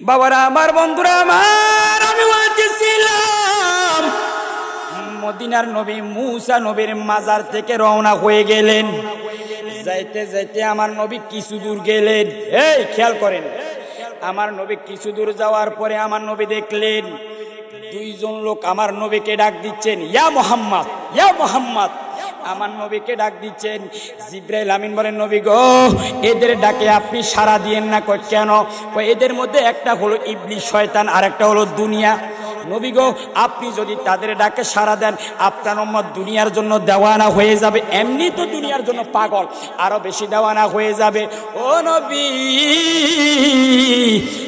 বাবারা আমার, বন্ধুরা আমার, আমি বলতেছিলাম মদিনার নবী মুসা নবীর মাজার থেকে রওনা হয়ে গেলেন। যাইতে যাইতে আমার নবী কিছু দূর গেলেন। এই খেয়াল করেন, আমার নবী কিছু দূর যাওয়ার পরে আমার নবী দেখলেন দুইজন লোক আমার নবীকে ডাক দিচ্ছেন, ইয়া মুহাম্মদ, ইয়া মুহাম্মদ। আমার নবীকে ডাক দিচ্ছেন। জিবরাইল আমিন বলেন, নবী গো, এদের ডাকে আপনি সাড়া দিয়েন না কেন? এদের মধ্যে একটা হলো ইবলিস শয়তান, আর একটা হলো দুনিয়া। নবী গো, আপনি যদি তাদের ডাকে সাড়া দেন আপনার উম্মত দুনিয়ার জন্য দেওয়ানা হয়ে যাবে। এমনি তো দুনিয়ার জন্য পাগল, আরো বেশি দেওয়ানা হয়ে যাবে। ও নবী,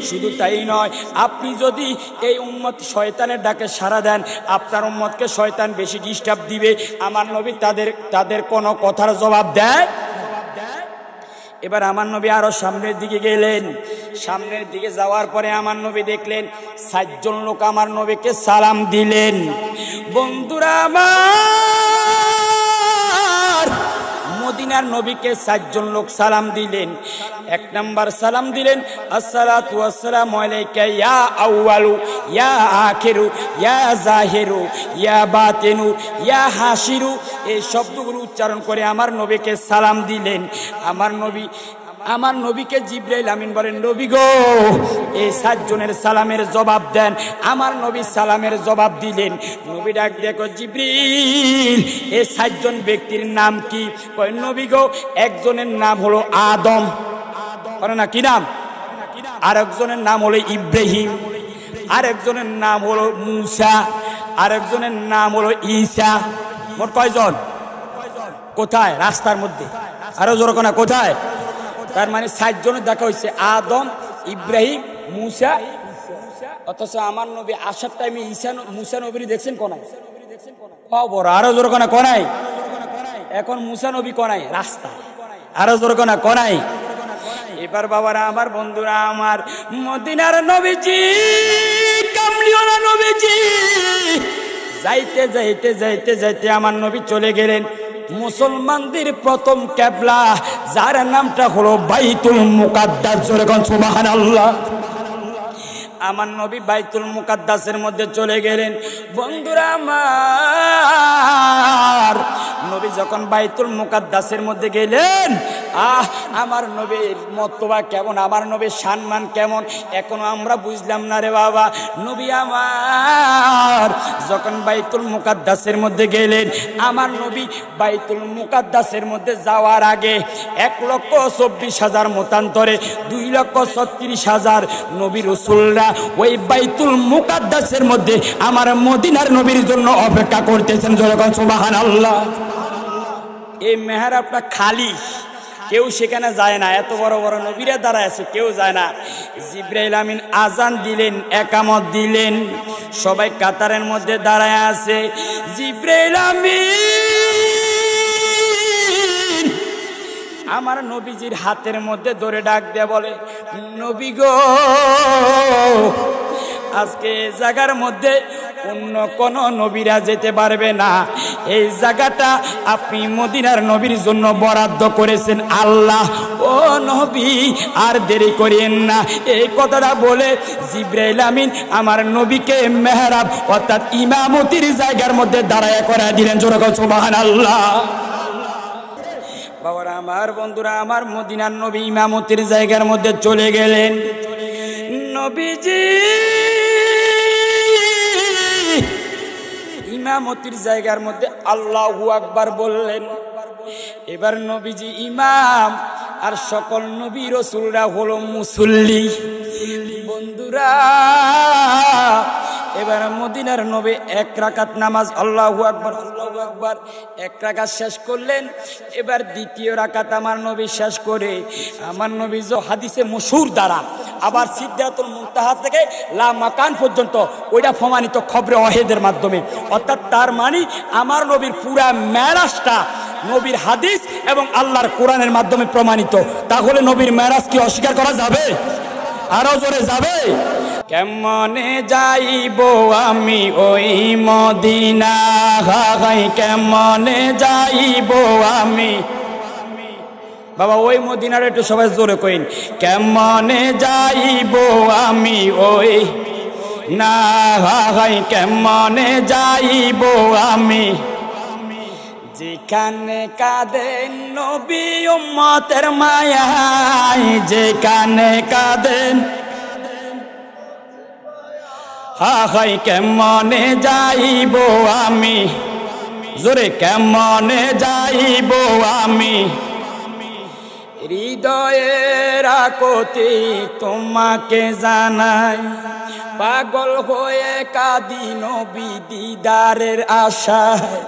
শুধু তাই নয়, আপনি যদি এই উম্মত শয়তানের ডাকে সাড়া দেন আপনার উম্মতকে শয়তান বেশি ডিস্টার্ব দিবে। আমার নবী তাদের কোনো কথার জবাব দেয়। এবার আমার নবী আরো সামনের দিকে গেলেন। সামনের দিকে যাওয়ার পরে আমার নবী দেখলেন 7 জন লোক আমার নবীকে সালাম দিলেন। বন্ধুরা আমার, মদিনার নবীকে 7 জন লোক সালাম দিলেন। 1 নাম্বার সালাম দিলেন, আসসালাতু ওয়াসসালামু আলাইকা ইয়া আউয়ালু ইয়া আখিরু ইয়া জাহিরু ইয়া বাতিনু ইয়া হাসিরু। এই শব্দগুলো উচ্চারণ করে আমার নবীকে সালাম দিলেন। আমার নবীকে জিবরাইল আমিন বলেন, নবী গো, এই 7 জনের সালামের জবাব দেন। আমার নবী সালামের জবাব দিলেন। নবী ডাক দেখো, জিবরিল, এই 7 জন ব্যক্তির নাম কি? নবী গো, একজনের নাম হলো আদম, না কি নাম? আরেকজনের নাম হলো ইব্রাহিম, আরেকজনের নাম হলো মুসা, আরেকজনের নাম হলো ঈসা। মোট কয়জন? কোথায়? রাস্তার মধ্যে। আরো জোরে কোনা, কোথায়? তার মানে 7 জনের দেখা হয়েছে, আদম, ইব্রাহিম, মুসা। অথচ আমার নবী আসার টাইমে মুসা নবী দেখছেন কোনায়? খবর। আরো জোরে কোনা, কোনায়? এখন মুসা নবী কোনায়? রাস্তায়। আরো জোরে কোনা, কোনায়? এবার বাবারা আমার, বন্ধুরা আমার, মদিনার নবীজি, কামলিওয়ালা নবীজি, যাইতে যাইতে যাইতে যাইতে আমার নবী চলে গেলেন মুসলমানদের প্রথম কিবলা, যার নামটা হলো বাইতুল মুকাদ্দাস। জোরে কোন সুবহানাল্লাহ। আমার নবী বাইতুল মুকাদ্দাসের মধ্যে চলে গেলেন। বন্ধুরা আমার, নবী যখন বাইতুল মুকাদ্দাসের মধ্যে গেলেন, আমার নবীর মর্তবা কেমন, আমার নবীর সম্মান কেমন এখনো আমরা বুঝলাম না রে বাবা। নবী আমার যখন বাইতুল মুকাদ্দাসের মধ্যে গেলেন, আমার নবী বাইতুল মুকাদ্দাসের মধ্যে যাওয়ার আগে 1,24,000 মতান্তরে 2,36,000 নবী রাসূলরা ওই বাইতুল মুকাদ্দাসের মধ্যে আমার মদিনার নবীর জন্য অপেক্ষা করতেছেন। জোরে বলেন সুবহানাল্লাহ। এই মেহরাবটা খালি, কেউ সেখানে যায় না। এত বড় বড় নবীরা দাঁড়ায় আছে, কেউ যায় না। জিবরাইল আমিন আজান দিলেন, একামত দিলেন, সবাই কাতারের মধ্যে দাঁড়ায় আছে। জিবরাইল আমিন আমার নবীজির হাতের মধ্যে ধরে ডাক দিয়ে বলে, নবী গো, আজকে এই জায়গার মধ্যে অন্য কোন নবীরা যেতে পারবে না। এই জায়গাটা আপনি মদিনার নবীর জন্য বরাদ্দ করেছেন আল্লাহ। ও নবী, আর দেরি করিয়েন না। এই কথাটা বলে জিবরাইল আমিন আমার নবীকে মেহরাব অর্থাৎ ইমামতির জায়গার মধ্যে দাঁড়ায় করায় দিলেন। জোরে বলেন সুবহানাল্লাহ। বাবারা আমার, বন্ধুরা আমার, মদিনার নবী ইমামতির জায়গার মধ্যে চলে গেলেন। নবীজি ইমামতির জায়গার মধ্যে আল্লাহু আকবার বললেন। এবার নবীজি ইমাম, আর সকল নবী রাসূলরা হলো মুসল্লি। বন্ধুরা, এবার মদিনার নবী 1 রাকাত নামাজ, আল্লাহু আকবার আল্লাহু আকবার, 1 রাকাত শেষ করলেন। এবার 2য় রাকাত আমার নবী শেষ করে আমার নবী যে হাদিসে মশহুর দ্বারা আবার সিদরাতুল মুনতাহা থেকে লা মাকান পর্যন্ত ওইটা প্রমাণিত খবরে ওয়াহিদের মাধ্যমে, অর্থাৎ তার মানে আমার নবীর পুরা মেরাজটা নবীর হাদিস এবং আল্লাহর কোরআনের মাধ্যমে প্রমাণিত। তাহলে নবীর মেরাজ কি অস্বীকার করা যাবে? আরো জোরে যাবে? কেমনে যাইব আমি ওই মদিনা, কেমনে যাইব আমি বাবা ওই মদিনার একটু সবাই জোরে কইন, কেমনে যাইব আমি ওই না ভাই, কেমনে যাইব আমি যেখানে কাঁদেন নবী উম্মতের মায়ায়, যেখানে কাঁদেন হাই, কেমনে যাইব আমি জোরে, কেমনে যাইব আমি হৃদয়ের আকুতি তোমাকে জানাই, পাগল হয়ে কাঁদি নবী দিদারের আশায়,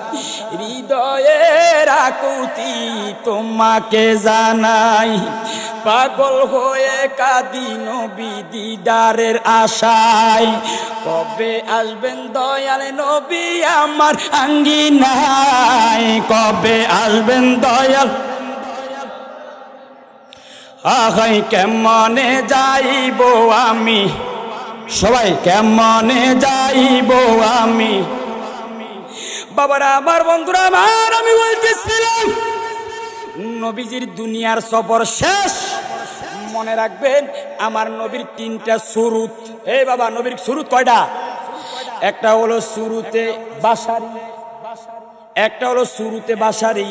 হৃদয়ের আকুতি তোমাকে জানাই, পাগল হয়ে কাঁদি নবী দিদারের আশায়, কবে আসবেন দয়াল নবী আমার আঙ্গিনায়, কবে আসবেন দয়াল আহাই, কেমনে যাইব আমি সবাই, কেমনে যাইব আমি বাবারা আমার বন্ধুরা আমার, আমি বলতেছিলাম নবীজির দুনিয়ার সফর শেষ। মনে রাখবেন আমার নবীর তিনটা সুরুত। এই বাবা নবীর সুরুত কয়টা? একটা হলো সুরুতে বাসারি, একটা হলো সুরুতে বাসারি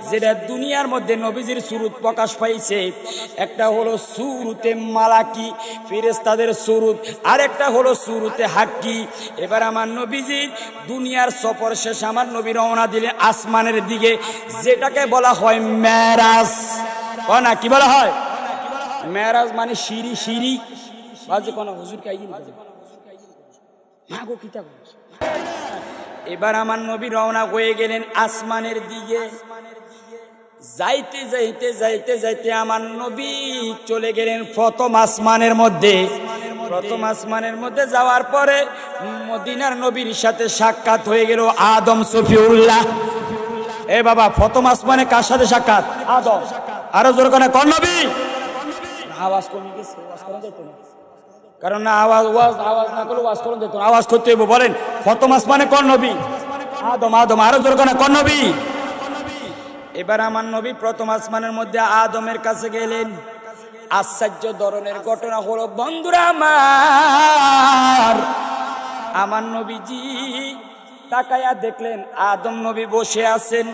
যেটা দুনিয়ার মধ্যে নবীজির সুরুত প্রকাশ পাইছে, একটা হলো সুরুতে মালাকি ফেরেশতাদের সুরুত, আর একটা হলো সুরুতে হাক্কি। এবার আমার নবীজির দুনিয়ার সফর শেষ, আমার নবী রওনা দিলেন আসমানের দিকে, যেটাকে বলা হয় মেরাজ। না কি বলা হয়? মেরাজ মানে সিঁড়ি, সিঁড়ি বাজে কোন হুজুর কাইগি না মাগো কিতা। এবার আমার নবী রওনা হয়ে গেলেন আসমানের দিকে, যাইতে যাইতে যাইতে যাইতে আমার নবী চলে গেলেন প্রথম আসমানের মধ্যে। প্রথম আসমানের মধ্যে যাওয়ার পরে মদিনার নবীর সাথে সাক্ষাৎ হয়ে গেল আদম সফিউল্লাহ। এ বাবা প্রথম আসমানে কার সাথে সাক্ষাৎ? আদম। আরো জোর করে কোন নবী? আওয়াজ কমে গেছে, আওয়াজ করা যেত না, কারণ না আওয়াজ না করলে ওয়াজ করতে দিত না, আওয়াজ করতে হইব। বলেন প্রথম আসমানে কোন নবী? আদম। আদম। আরো জোর করে কোন নবী? এবার আমার নবী প্রথম আসমানের মধ্যে আদমের কাছে গেলেন। আশ্চর্য ধরনের ঘটনা হলো বন্ধুরা আমার নবীজি তাকায়া দেখলেন আদম নবী বসে আছেন।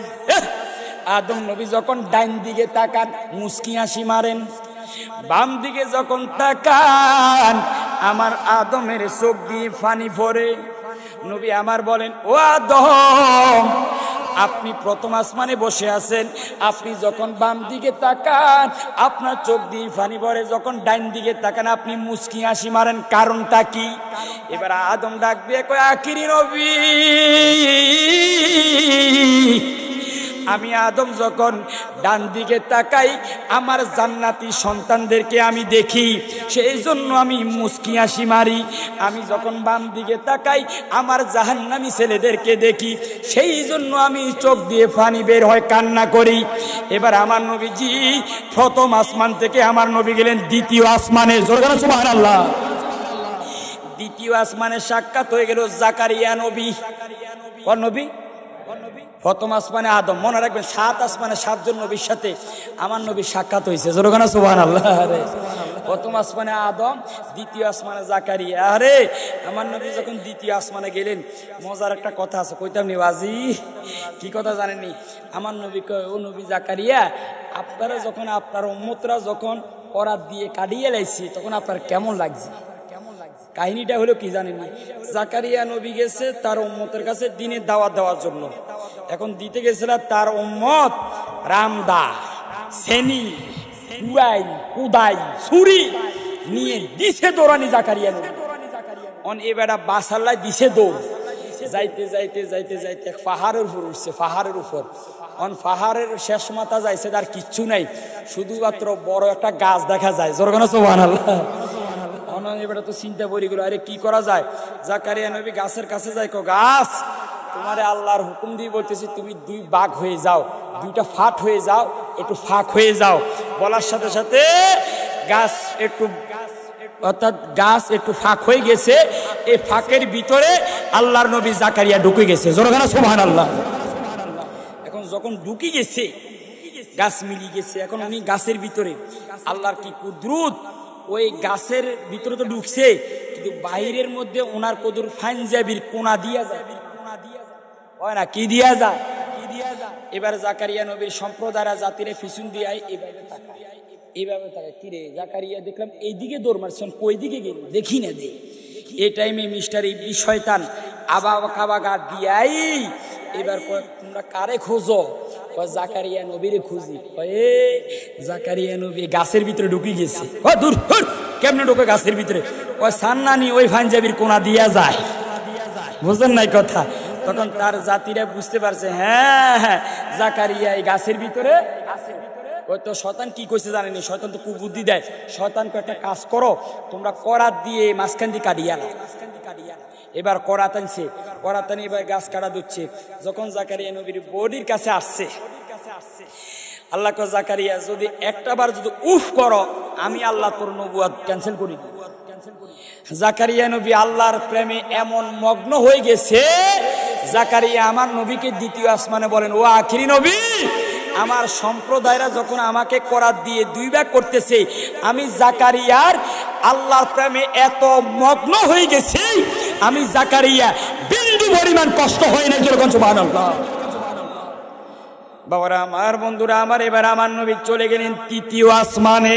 আদম নবী যখন ডাইন দিকে তাকান মুস্কি হাসি মারেন, বাম দিকে যখন তাকান আমার আদমের চোখ দিয়ে পানি পড়ে। নবী আমার বলেন, ও আদম আপনি প্রথম আসমানে বসে আছেন, আপনি যখন বাম দিকে তাকান আপনার চোখ দিয়ে পানি পড়ে, যখন ডাইন দিকে তাকান আপনি মুস্কি হাসি মারেন, কারণটা কি? এবার আদম ডাক দিয়ে কয়, আখিরি নবী আমি আদম যখন ডান দিকে তাকাই আমার জান্নাতি সন্তানদেরকে আমি দেখি, সেই জন্য আমি মুস্কি হাসি মারি। আমি যখন বাম দিকে তাকাই আমার জাহান্নামী ছেলেদেরকে দেখি, সেই জন্য আমি চোখ দিয়ে পানি বের হয়, কান্না করি। এবার আমার নবীজি প্রথম আসমান থেকে আমার নবী গেলেন দ্বিতীয় আসমানে। জোরে বলেন সুবহানাল্লাহ। দ্বিতীয় আসমানে সাক্ষাৎ হয়ে গেল জাকারিয়া নবী। কোন নবী? প্রথম আসমানে আদম। মনে রাখবেন 7 আসমানে 7 জন নবীর সাথে আমার নবীর সাক্ষাৎ হয়েছে। জোরে বলেন সুবহানাল্লাহ। প্রথম আসমানে আদম, দ্বিতীয় আসমানে জাকারিয়া। আরে আমার নবী যখন দ্বিতীয় আসমানে গেলেন, মজার একটা কথা আছে, কইতাম নি বাজি? কি কথা জানেননি? আমার নবী কয়, ও নবী জাকারিয়া আপনারা যখন আপনার উম্মতরা যখন করাত দিয়ে কাটিয়ে লাইছি তখন আপনার কেমন লাগছে? কাহিনীটা হলো কি জানেননি? জাকারিয়া নবী গেছে তার উম্মতের কাছে দিনের দাওয়াত দেওয়ার জন্য। এখন দিতে গেছিল তার উম্মত রামদা, সেনি, কুয়াই, কুদাই, ছুরি নিয়ে দিছে দৌড়ানি জাকারিয়া নবী। অন এবারে বাসাল্লাই দিছে দৌড়। যাইতে যাইতে যাইতে যাইতে পাহাড়ের উপর উঠছে, পাহাড়ের উপর। অন পাহাড়ের শেষ মাথা যাইছে, তার কিচ্ছু নাই, শুধুমাত্র বড় একটা গাছ দেখা যায়। জোরে বলেন সুবহানাল্লাহ। এবারে তো চিন্তা পড়ে গেল, আরে কি করা যায়? জাকারিয়া নবী গাছের কাছে যায়, গাছ তোমারে আল্লাহর হুকুম দিয়ে বলতেছি তুমি 2 ভাগ হয়ে যাও, 2টা ফাট হয়ে যাও, একটু ফাঁক হয়ে যাও। বলার সাথে সাথে গাছ একটু অর্থাৎ গাছ একটু ফাঁক হয়ে গেছে, এই ফাঁকের ভিতরে আল্লাহর নবী জাকারিয়া ঢুকে গেছে। জোরে বলেন সুবহানাল্লাহ। এখন যখন ঢুকে গেছে গাছ মিলিয়ে গেছে, এখন উনি গাছের ভিতরে। আল্লাহর কি কুদরত, ওই গাছের ভিতরে তো ঢুকছে, কিন্তু বাইরের মধ্যে ওনার কদর পাঞ্জাবির কোনা দিয়া যায়, হয় না, কি দিয়া যায়। এবার জাকারিয়া নবীর সম্প্রদায়রা জাতিরে পিছন দিয়ে এইভাবে তাকায়, কিরে জাকারিয়া দেখলাম এইদিকে দৌড় মারছেন, কই দিকে গেল দেখি না দে। এই টাইমে মিস্টার ইবলিস শয়তান আবা কাবা গা দিয়াই এবার তোমরা কারে খোঁজো? জাকারিয়া নবীরে খুঁজি। জাকারিয়া নবী গাছের ভিতরে ঢুকে গেছে। দূর কেমনে ঢুকে গাছের ভিতরে? ওই সান্নানি ওই পাঞ্জাবির কোনা দিয়া যায়, বুঝলেন নাই কথা? তখন তার জাতিরা বুঝতে পারছে, হ্যাঁ জাকারিয়া এই গাছের ভিতরে। ওই তো শয়তান কি করছে জানেনি, শয়তান তো কুবুদ্ধি দেয়। শয়তানকে একটা কাজ করো, তোমরা করাত দিয়ে মাঝখান দিয়ে কাটিয়ে আনো। এবার করাত আনছে, করাত আনি এবার গাছ কাটা দিচ্ছে। যখন জাকারিয়া নবীর বডির কাছে আসছে, আল্লাহ কয় জাকারিয়া যদি একটা বার যদি উফ করো, আমি আল্লাহ তোর নবুয়ত ক্যান্সেল করি। জাকারিয়া নবী আল্লাহর প্রেমে এমন মগ্ন হয়ে গেছে, জাকারিয়া আমার নবীকে দ্বিতীয় আসমানে বলেন, ও আখিরি নবী, আমার সম্প্রদায়রা যখন আমাকে করাত দিয়ে 2 ভাগ করতেছে, আমি জাকারিয়ার আল্লাহর প্রেমে এত মগ্ন হয়ে গেছি, আমি জাকারিয়া বিন্দু পরিমাণ কষ্ট হয় না। যখন সুবহানাল্লাহ। বাবারা আমার, বন্ধুরা আমার, এবার আমার নবী চলে গেলেন তৃতীয় আসমানে।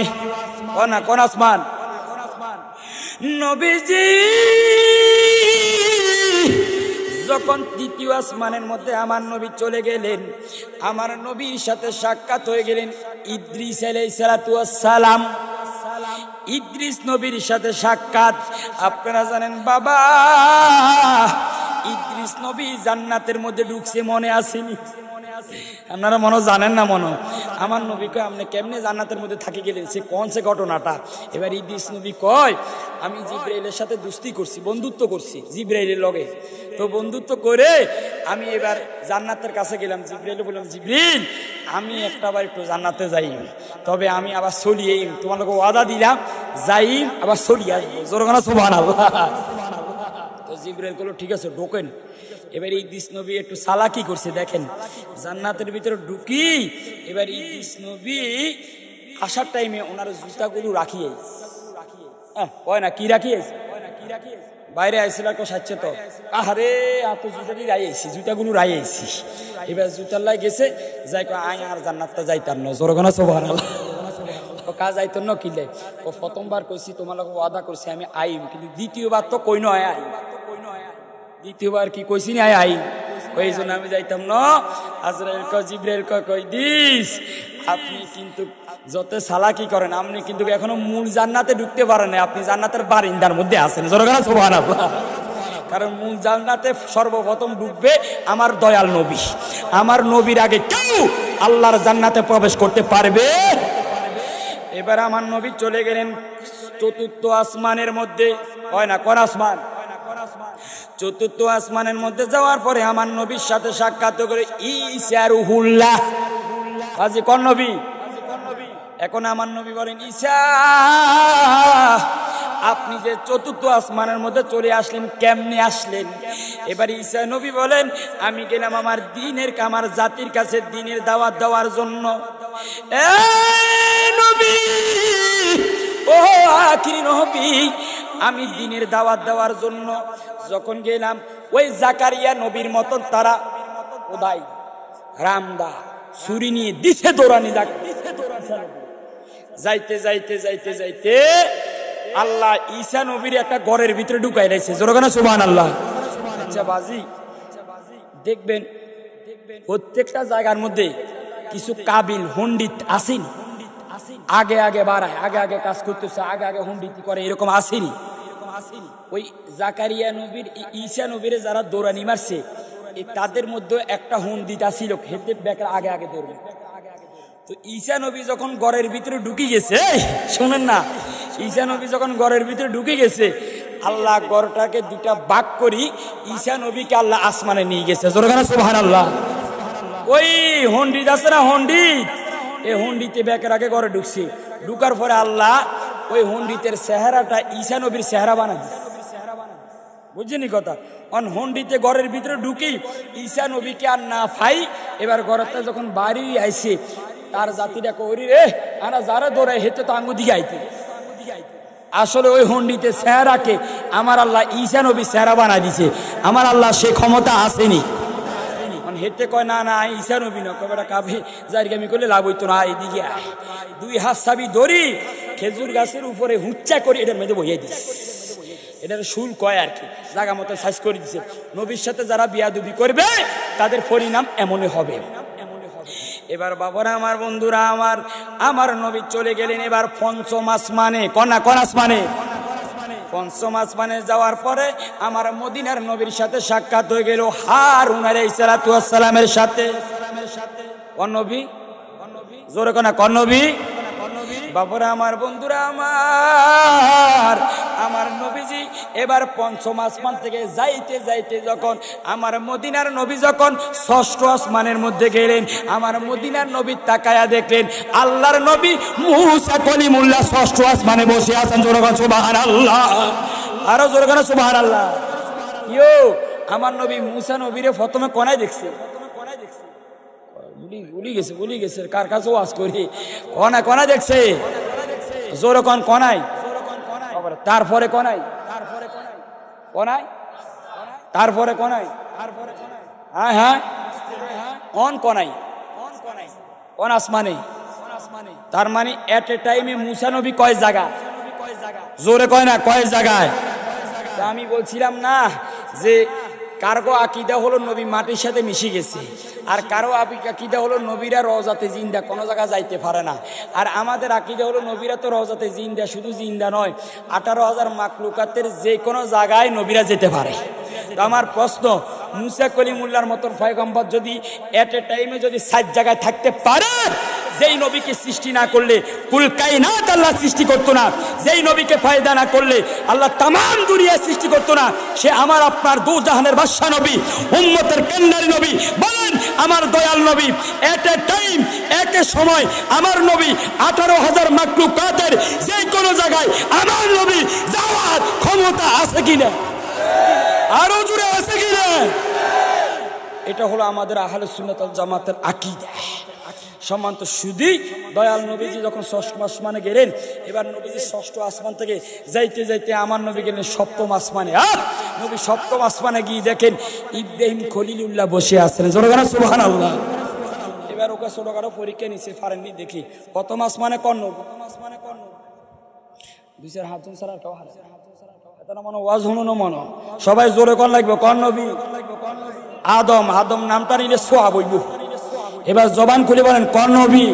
কোন আসমান? নবীজি যখন তৃতীয় আসমানের মধ্যে আমার নবী চলে গেলেন, আমার নবীর সাথে সাক্ষাৎ হয়ে গেলেন ইদ্রিস আলাইহিস সালাতু ওয়াস সালাম। ইদ্রিস নবীর সাথে সাক্ষাৎ। আপনারা জানেন বাবা, ইদ্রিস নবী জান্নাতের মধ্যে ঢুকছে, মনে আসেনি? আপনারা মনে জানেন না? মনে আমার নবীকে আপনি কেমনে জান্নাতের মধ্যে থাকি গেলেন, সে কোন সে ঘটনাটা? এবার ইদ্রিস নবী কয়, আমি জিব্রাইলের সাথে দুস্তি করছি, বন্ধুত্ব করছি জিব্রাইলের লগে। তো বন্ধুত্ব করে আমি এবার জান্নাতের কাছে গেলাম। জিব্রাইল বললাম, জিব্রিল আমি একটাবার একটু জান্নাতে যাই, তবে আমি আবার চলি, তোমার লোক ওয়াদা দিলাম, যাই আবার চলি আসবো। জোরগানা সুবহানাল্লাহ। তো জিব্রাইল বলল, ঠিক আছে ঢোকেন। এবার ইদ্রিস নবী একটু চালাকি করছে, দেখেন জান্নাতের ভিতরে ঢুকি। এবার ইদ্রিস নবী আসার টাইমে ওনার জুতাগুলো রাখিয়ে, হয় না, কি রাখিয়ে বাইরে আইছিল তো সাচ্ছে, তো আহারে এত জুতা দিয়ে রাইয়েছি, জুতাগুলো রাইয়েছি। এবার জুতার লাই গেছে, যাই আই আর জান্নাতটা যাইতাম না। জোরগানা সুবহানাল্লাহ। কাজ যাইতো না কিলে, ও প্রথমবার কইছি তোমার লোক ওয়াদা করছি আমি আইম, কিন্তু দ্বিতীয়বার তো কই নয় আই, দ্বিতীয়বার কি কইছি না আই, ওই জন্য আমি যাইতাম না। আজরাইল কয়, জিব্রাইল কই দিস, আপনি কিন্তু যত সালাকি করেন, আপনি কিন্তু এখনো মূল জান্নাতে ঢুকতে পারেন না, আপনি জান্নাতের বারিন্দার মধ্যে আছেন। জোরগানা সুবহানাল্লাহ। কারণ মূল জান্নাতে সর্বপ্রথম ঢুকবে আমার দয়াল নবী। আমার নবীর আগে কেউ আল্লাহর জান্নাতে প্রবেশ করতে পারবে। এবার আমার নবী চলে গেলেন চতুর্থ আসমানের মধ্যে, হয় না, কোন আসমান? চতুর্থ আসমানের মধ্যে যাওয়ার পরে আমার নবীর সাথে সাক্ষাৎ করে ঈসা রুহুল্লাহ। কাজী কোন নবী? এখন আমার নবী বলেন, ঈসা আপনি যে চতুর্থ আসমানের মধ্যে চলে আসলেন, কেমনে আসলেন? এবার ঈসা নবী বলেন, আমি গেলাম আমার দ্বীনের, আমার জাতির কাছে দ্বীনের দাওয়াত দেওয়ার জন্য। নবী, ও আখিরি নবী, আমি দ্বীনের দাওয়াত দেওয়ার জন্য যখন গেলাম, ওই জাকারিয়া নবীর মতন তারা খোদাই রামদা ছুরি নিয়ে দিছে দৌড়ানি, যাইতে যাইতে যাইতে যাইতে আল্লাহ ঈসা নবীর একটা ঘরের ভিতরে ঢুকাই রাখছে। জোরগানা সুবহানাল্লাহ। আচ্ছা বাজি, দেখবেন প্রত্যেকটা জায়গার মধ্যে কিছু কাবিল পণ্ডিত আসেন, আগে আগে বাড়ায়, আগে আগে কাজ করতেছে, আগে আগে হুন্ডিতি করে, এরকম আসেনি? ওই জাকারিয়া নবীর, ঈসা নবীরে যারা দৌড়ানি মারছে, তাদের মধ্যে একটা হুন্ডিতা ছিল, খেতে বেকার আগে আগে দৌড়বে। তো ঈসা নবী যখন ঘরের ভিতরে ঢুকে গেছে, শোনেন না, ঈসা নবী যখন ঘরের ভিতরে ঢুকে গেছে, আল্লাহ ঘরটাকে দুটা ভাগ করি, ঈসা নবীকে আল্লাহ আসমানে নিয়ে গেছে। জোরগানা সুবহানাল্লাহ। ওই হন্ডিত আছে না, হন্ডিত, এই হন্ডিতে বেকার আগে ঘরে ঢুকছে, ঢুকার পরে আল্লাহ ওই হন্ডিতের চেহারাটা ঈসা নবীর চেহারা বানাই, বুঝছেনি কথা? অন হন্ডিতে ঘরের ভিতরে ঢুকি ঈসা নবীকে আর না পাই। এবার ঘরটা যখন বাড়ি আইছে, তার জাতিরা করি রে আনা যারা দৌড়ায় হেতে তো আঙ্গু দিগাইতে আসলে ওই হন্ডিতে চেহারাকে আমার আল্লাহ ঈসা নবী চেহারা বানাই দিছে আমার আল্লাহ সে ক্ষমতা আসেনি হেতে কয় না না ঈসা নবী না কবেটা কাবে জারগামি করলে লাভ হইতো না এদিকে দুই হাত চাবি ধরি খেজুর গাছের উপরে হুচ্চা করে এটার মধ্যে বইয়ে দিছে এটার শুল কয় আর কি জায়গা মতো সাইজ করে দিছে নবীর সাথে যারা বিয়াদবি করবে তাদের পরিণাম এমনই হবে এবার বাবারা আমার বন্ধুরা আমার নবী চলে গেলেন এবার পঞ্চম আসমানে কোন আসমানে পঞ্চম আসমানে যাওয়ার পরে আমার মদিনার নবীর সাথে সাক্ষাৎ হয়ে গেল হারুন আলাইহিস সালাতু ওয়াস সালামের সাথে কোন নবী জোরে কোন নবী বাবারা আমার বন্ধুরা আমার নবীজি এবার পঞ্চম আসমান থেকে যাইতে যাইতে যখন আমার মদিনার নবী যখন ষষ্ঠ আসমানের মধ্যে গেলেন আমার মদিনার নবী তাকায়া দেখলেন আল্লাহর নবী মুসা কলিমুল্লাহ ষষ্ঠ আসমানে বসে আছেন জোরে কোন সুবহানাল্লাহ আরো জোরে কোন সুবহানাল্লাহ ইয়ো আমার নবী মুসা নবীরে প্রথমে কোনায় দেখছে ভুলি গেছে কার কাছে ওয়াজ করি কোনা দেখছে জোরে কোনায় তারপরে কোনায় হ্যাঁ অন কোনায় কোন আসমানে তার মানে এট এ টাইমে মুসা নবী কয় জায়গা জোরে কয় না কয় জায়গায় আমি বলছিলাম না যে কারো আকীদা হলো নবী মাটির সাথে মিশে গেছে আর কারো আকীদা হলো নবীরা রওজাতে জিন্দা কোনো জায়গা যাইতে পারে না আর আমাদের আকীদা হলো নবীরা তো রওজাতে জিন্দা শুধু জিন্দা নয় 18,000 মাখলুকাতের যে কোনো জায়গায় নবীরা যেতে পারে তো আমার প্রশ্ন মুসা কলিমুল্লাহর মতন পয়গম্বর যদি এট এ টাইমে যদি 7 জায়গায় থাকতে পারে যেই নবীকে সৃষ্টি না করলে কুল কায়নাত আল্লাহ সৃষ্টি করতো না যেই নবীকে ফায়দা না করলে আল্লাহ তাম দুনিয়া সৃষ্টি করতো না সে আমার আপনার দু জাহানের বাদশা নবী উম্মতের কান্ডারি নবী বলেন আমার দয়াল নবী এট এ টাইম একে সময় আমার নবী 18,000 মাখলুকাতের যে কোনো জায়গায় আমার নবী যাওয়ার ক্ষমতা আছে কিনা আরো জোরে আছে কিনা এটা হলো আমাদের আহলে সুন্নাত ওয়াল জামাতের আকীদা সম্মানিত সুধী দয়াল নবীজি যখন ষষ্ঠ আসমানে গেলেন এবার নবীজি ষষ্ঠ আসমান থেকে যাইতে যাইতে আমার নবী গেলেন সপ্তম আসমানে নবী সপ্তম আসমানে গিয়ে দেখেন ইব্রাহিম খলিলুল্লাহ বসে আছেন জোরে বলেন সুবহানাল্লাহ এবার ওকে ছোটখাটো পরীক্ষা নিচে পারেননি দেখি প্রথম আসমানে কোন নবী দুই চার হাতজন ছাড়া কেউ হারে এটা মনে ওয়াজ হলো না মনে সবাই জোরে কোন লাগবে কোন নবী আদম নামটা নিলে সোয়াব হইব এবার জবান খুলে বলেন কোন নবী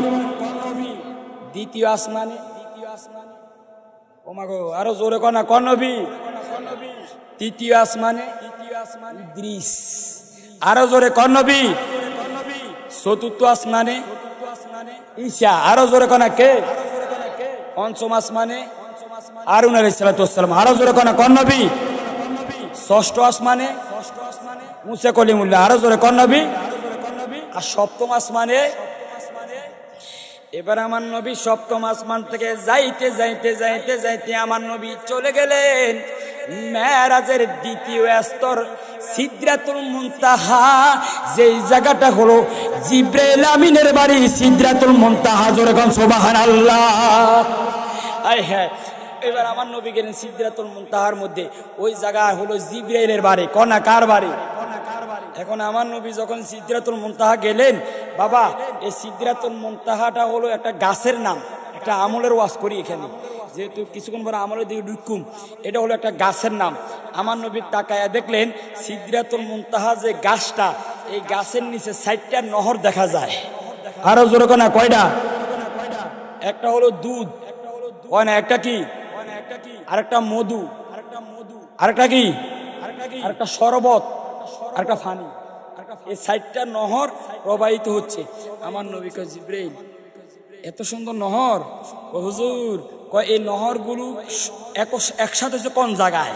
দ্বিতীয় আসমানে ওমাগো আরো জোরে কোন নবী তৃতীয় আসমানে ইদ্রিস আরো জোরে কোন নবী চতুর্থ আসমানে ঈসা আরো জোরে কোন কে পঞ্চম আসমানে হারুন আলাইহিস সালাতু ওয়াস সালাম আরো জোরে কোন নবী ষষ্ঠ আসমানে মুসা কলিমুল্লাহ আরো জোরে কোন নবী আর সপ্তম আসমানে এবার আমার নবী সপ্তম আসমান থেকে যাইতে যাইতে যাইতে যাইতে আমার নবী চলে গেলেন মেরাজের দ্বিতীয় স্তর সিদরাতুল মুনতাহা যেই জায়গাটা হলো জিবরাইল আমিনের বাড়ি সিদরাতুল মুনতাহা জোরে কোন সুবহানাল্লাহ আয় হ্যাঁ এবার আমার নবী গেলেন সিদরাতুল মুনতাহার মধ্যে ওই জায়গা হলো জিবরাইলের বাড়ি কোনা কার বাড়ি এখন আমার নবী যখন সিদরাতুল মুনতাহা গেলেন বাবা এই সিদরাতুল মুনতাহাটা হলো একটা গাছের নাম একটা আমলের ওয়াজ করি এখানে যেহেতু কিছুক্ষণ পরে আমলের দিকে ঢুকুম এটা হলো একটা গাছের নাম আমার নবী তাকায়া দেখলেন সিদরাতুল মুনতাহা যে গাছটা এই গাছের নিচে 4টা নহর দেখা যায় আরো জোরে কোনা কয়টা একটা হলো দুধ কয় না একটা কি আরেকটা মধু আরেকটা কি আরেকটা শরবত আরেকটা পানি এই 4টা নহর প্রবাহিত হচ্ছে আমার নবী কয় জিবরাইল এত সুন্দর নহর হুজুর কয় এই নহরগুলো একসাথে হচ্ছে কোন জায়গায়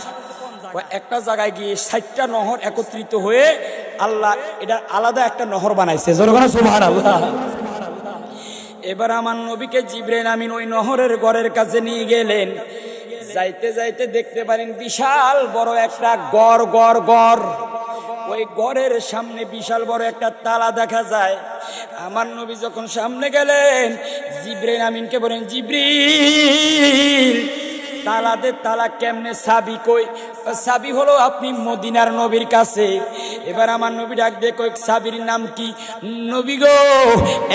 কয় একটা জায়গায় গিয়ে 4টা নহর একত্রিত হয়ে আল্লাহ এটা আলাদা একটা নহর বানাইছে জোরে বলেন সুবহানাল্লাহ এবার আমার নবীকে জিবরাইল আমিন ওই নহরের গড়ের কাছে নিয়ে গেলেন যাইতে যাইতে দেখতে পারেন বিশাল বড় একটা গড় ওই ঘরের সামনে বিশাল বড় একটা তালা দেখা যায়। আমার নবী যখন সামনে গেলেন, জিবরাইল আমিনকে বলেন, জিবরিল তালা কেমনে? চাবি কই? চাবি হলো আপনি মদিনার নবীর কাছে। এবার আমার নবী ডাক দিয়ে কই, চাবির নাম কি? নবী গো,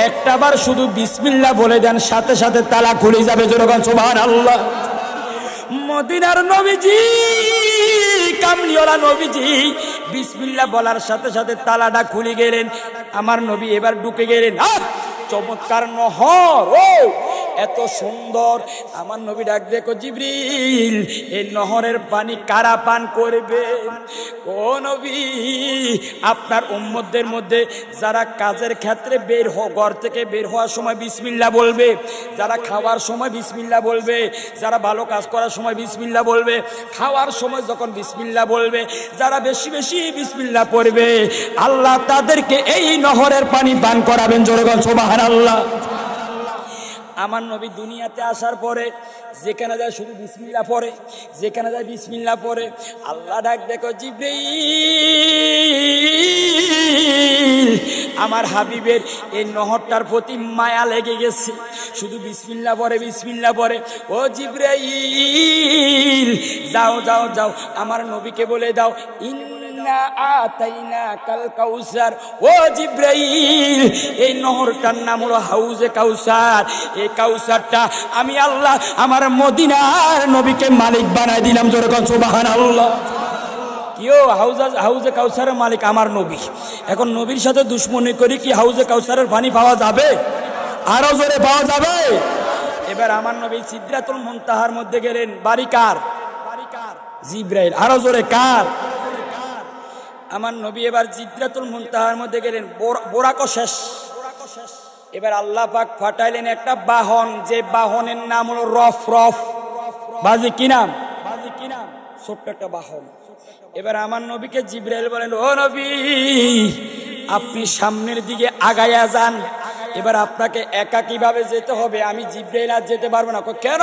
একটাবার শুধু বিসমিল্লাহ বলে দেন, সাথে সাথে তালা খুলে যাবে। জোরগান সুবহানাল্লাহ। মদিনার নবীজি, কামলিওয়ালা নবীজি বিসমিল্লাহ বলার সাথে সাথে তালাটা খুলে গেলেন। আমার নবী এবার ঢুকে গেলেন। চমৎকার নহর, ও এত সুন্দর। আমার নবী ডাক দেখো, জিবরিল এই নহরের পানি কারা পান করবে? ও নবী, আপনার উম্মতদের মধ্যে যারা কাজের ক্ষেত্রে ঘর থেকে বের হওয়ার সময় বিসমিল্লাহ বলবে, যারা খাওয়ার সময় বিসমিল্লাহ বলবে, যারা ভালো কাজ করার সময় বিসমিল্লাহ বলবে, খাওয়ার সময় যখন বিসমিল্লাহ বলবে, যারা বেশি বেশি বিসমিল্লাহ পড়বে, আল্লাহ তাদেরকে এই নহরের পানি পান করাবেন। জোরে বল সুবহানাল্লাহ। আমার নবী দুনিয়াতে আসার পরে যেখানে যায় শুধু বিসমিল্লাহ পড়ে, যেখানে যায় বিসমিল্লাহ পড়ে। আল্লাহ ডাক দেখো, জিবরাইল আমার হাবিবের এই নহরটার প্রতি মায়া লেগে গেছে, শুধু বিসমিল্লাহ পড়ে, বিসমিল্লাহ পড়ে। ও জিবরাইল যাও যাও যাও, আমার নবীকে বলে দাও, আতাইনা কাল কাউসার। ও জিবরাইল, এই নহরটার নাম হলো হাউজে কাউসার। এই কাউসারটা আমি আল্লাহ আমার মদিনার নবীকে মালিক বানাই দিলাম। জোরে কোন সুবহানাল্লাহ। কিও হাউজে কাউসারের মালিক আমার নবী। এখন নবীর সাথে দুশ্মনী করি কি হাউজে কাউসারের পানি পাওয়া যাবে? আরো জোরে পাওয়া যাবে। এবার আমার নবী সিদরাতুল মুনতাহার মধ্যে গেলেন। বাড়ি কার? জিবরাইল। আরো জোরে কার? আমার নবী এবার সিদরাতুল মুনতাহার মধ্যে গেলেন। বোরাকও শেষ। এবার আল্লাহ পাক ফাটাইলেন একটা বাহন, যে বাহনের নাম হলো রফ। রফ বাজি কি নাম? ছোট্ট একটা বাহন। এবার আমার নবীকে জিবরাইল বলেন, ও নবী আপনি সামনের দিকে আগায়া যান। এবার আপনাকে একা কিভাবে যেতে হবে? আমি জিবরাইল আর যেতে পারবো না। কেন?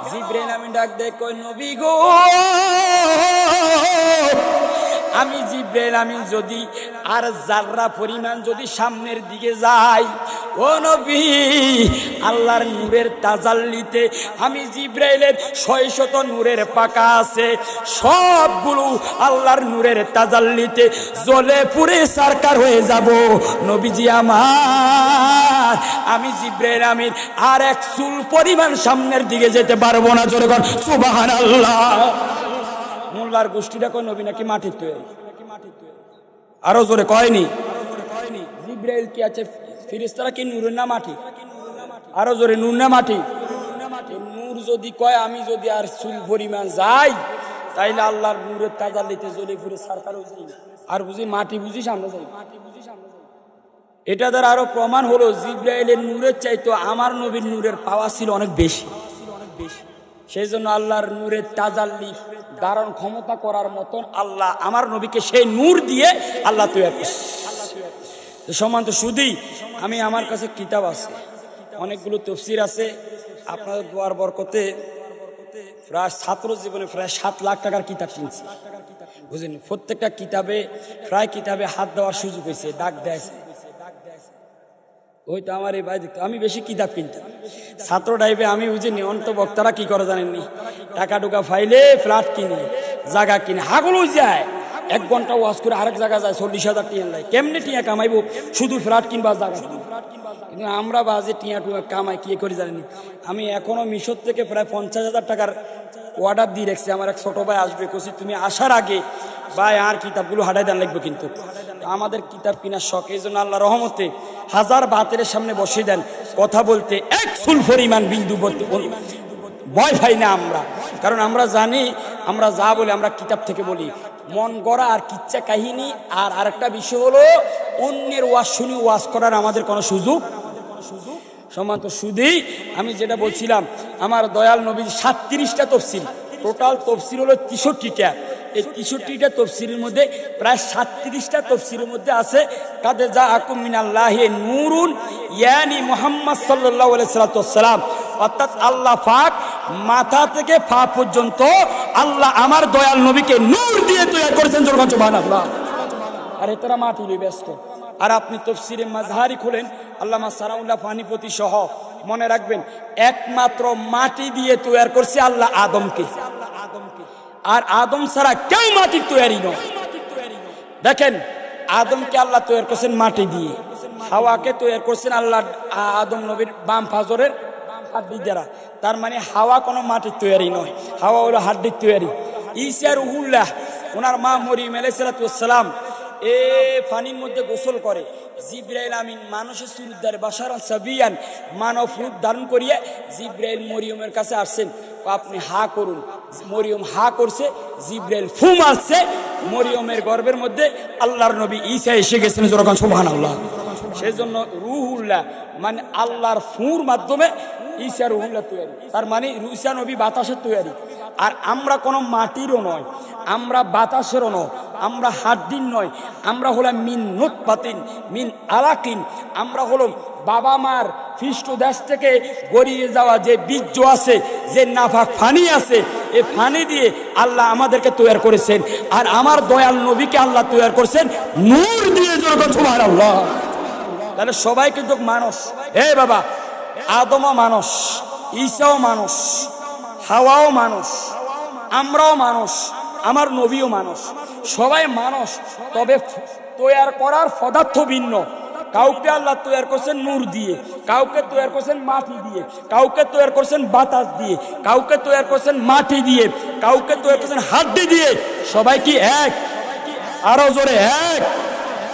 জিবরাইল আমি ডাক দেয়, কই নবী গো, আমি জিবরাইল আমি যদি আর জাররা পরিমাণ যদি সামনের দিকে যাই, ও নবী আল্লাহর নূরের তাজাল্লিতে আমি জিবরাইলের 600 নূরের পাকা আছে, সবগুলো আল্লাহর নূরের তাজাল্লিতে জ্বলে পুড়ে সারকার হয়ে যাব। নবীজি আমার, আমি জিবরাইল আমিন আর এক চুল পরিমাণ সামনের দিকে যেতে পারবো না। জোরে কর সুবহানাল্লাহ। মোল্লার গোষ্ঠীটা কয় নবী নাকি মাটির তৈরি? আরো জোরে কয়নি? জিবরাইল কি আছে? ফেরেশতারা কি নূরের না মাটি? আরো জোরে, নূর না মাটি? নূর যদি কয় আমি যদি আর চুল পরিমাণ যাই, তাইলে আল্লাহর নূরের তাজাল্লিতে জ্বলে পুড়ে সারকার হয়ে যাই। আর বুঝি মাটি বুঝি সামনে যাই। এটা দ্বারা আরো প্রমাণ হলো জিবরাইলের নূরের চাইতো আমার নবীর নূরের পাওয়া ছিল অনেক বেশি। সেই জন্য আল্লাহর নূরের তাজাল্লি ধারণ ক্ষমতা করার মতন আল্লাহ আমার নবীকে সেই নূর দিয়ে আল্লাহ তৈরি করছে। সম্মানিত সুধী, আমি আমার কাছে কিতাব আছে, অনেকগুলো তফসির আছে। আপনাদের দোয়ার বরকতে প্রায় ছাত্র জীবনে প্রায় 7 লাখ টাকার কিতাব কিনছি, বুঝলেন। প্রত্যেকটা কিতাবে প্রায় কিতাবে হাত দেওয়ার সুযোগ হয়েছে, ডাক দেয়। ওই তো আমার এই ভাই দেখতো, আমি বেশি কিতাব কিনতাম ছাত্র টাইপে। আমি বুঝিনি অন্ত বক্তারা কি করে জানেননি, টাকা টুকা ফাইলে ফ্ল্যাট কিনে, জায়গা কিনে, হাগুলো যায় 1 ঘন্টা ওয়াজ করে আরেক জায়গা যায় 40,000 টিয়া লাগে। কেমনে টিয়া কামাইবো? শুধু ফ্ল্যাট কিনবা, জায়গা কিনবো। কিন্তু আমরা বাজে টিয়া টুয়া কামাই কি করে জানেনি। আমি এখনো মিশর থেকে প্রায় 50,000 টাকার অর্ডার দিয়ে রাখছি। আমার এক ছোট ভাই আসবে, কছি তুমি আসার আগে ভাই আর কিতাবগুলো হাঁটাই দেন লাগবে। কিন্তু আমাদের কিতাব কিনার শখ, এই জন্য আল্লাহ রহমতে 1000 বাতের সামনে বসে দেন, কথা বলতে এক ফুল পরিমাণ বিন্দু ভয় পাই না আমরা। কারণ আমরা জানি আমরা যা বলি আমরা কিতাব থেকে বলি, মন গড়া আর কিচ্ছা কাহিনী। আর আরেকটা বিষয় হলো অন্যের ওয়াজ শুনি ওয়াজ করার আমাদের কোনো সুযোগ। সম্মানিত সুধী, আমি যেটা বলছিলাম, আমার দয়াল নবীর 37টা তফসির, টোটাল তফসির হলো 63টা। এই 63টা তফসিরের মধ্যে প্রায় 37টা তফসিরের মধ্যে আছে কাদে যা আকুম মিনাল্লাহি নূরুন, ইয়ানি মুহাম্মদ সাল্লাল্লাহু আলাইহি সাল্লাম। অর্থাৎ আল্লাহ পাক মাথা থেকে পা পর্যন্ত আল্লাহ আমার দয়াল নবীকে নূর দিয়ে তৈরি করেছেন। সুবহানাল্লাহ। আর এতরা মাটি নিয়ে ব্যস্ত। আর আপনি তাফসীরে মাজহারি খুলেন, আল্লামা সানাউল্লাহ ফানিপতি সহ, মনে রাখবেন একমাত্র মাটি দিয়ে তৈরি করছে আল্লাহ আদমকে, আর আদম ছাড়া কেউ মাটির তৈরি নয়। দেখেন আদমকে আল্লাহ তৈরি করছেন মাটি দিয়ে, হাওয়াকে তৈরি করছেন আল্লাহ আদম নবীর বাম ফাজরের হাড্ডি দ্বারা। তার মানে হাওয়া কোনো মাটির তৈরি নয়, হাওয়া হলো হাড্ডির তৈরি। ঈসা রুহুল্লাহ, ওনার মা মরিয়ম আলাইহিস সালাম পানির মধ্যে গোসল করে। জিবরাইল আমিন মানুষের সুরুদ্দার বাশারান সাবিয়ান, মানব রূপ ধারণ করিয়ে জিবরাইল মরিয়মের কাছে আসছেন, আপনি হা করুন। মরিয়ম হা করছে, জিবরাইল ফু মারছে, মরিয়মের গর্ভের মধ্যে আল্লাহর নবী ঈসা এসে গেছেন। যখন সুবহানাল্লাহ। সেই জন্য রুহুল্লাহ মানে আল্লাহর ফুর মাধ্যমে ঈসা রুহুল্লাহ তৈরি। তার মানে ঈসা নবী বাতাসের তৈরি। আর আমরা কোনো মাটিরও নয়, আমরা বাতাসেরও নয়, আমরা হাড্ডির নয়, আমরা হলাম মিন নুতফাতিন মিন আলাকিন। আমরা হলো বাবা মার পৃষ্ঠদেশ থেকে গড়িয়ে যাওয়া যে বীর্য আছে, যে নাফাক পানি আছে, এই পানি দিয়ে আল্লাহ আমাদেরকে তৈরি করেছেন। আর আমার দয়াল নবীকে আল্লাহ তৈরি করেছেন নূর দিয়ে। যখন সুবহানাল্লাহ। তাহলে সবাই কিন্তু মানুষ। বাবা, আদমও মানুষ, ঈসাও মানুষ, হাওয়াও মানুষ, আমরাও মানুষ, আমার নবীও মানুষ, সবাই মানুষ। তবে তৈরি করার পদার্থ ভিন্ন। কাউকে আল্লাহ তৈরি করছেন নূর দিয়ে, কাউকে তৈরি করছেন মাটি দিয়ে, কাউকে তৈরি করছেন বাতাস দিয়ে, কাউকে তৈরি করছেন মাটি দিয়ে, কাউকে তৈরি করছেন হাড্ডি দিয়ে। সবাই কি এক? আরো জোরে এক।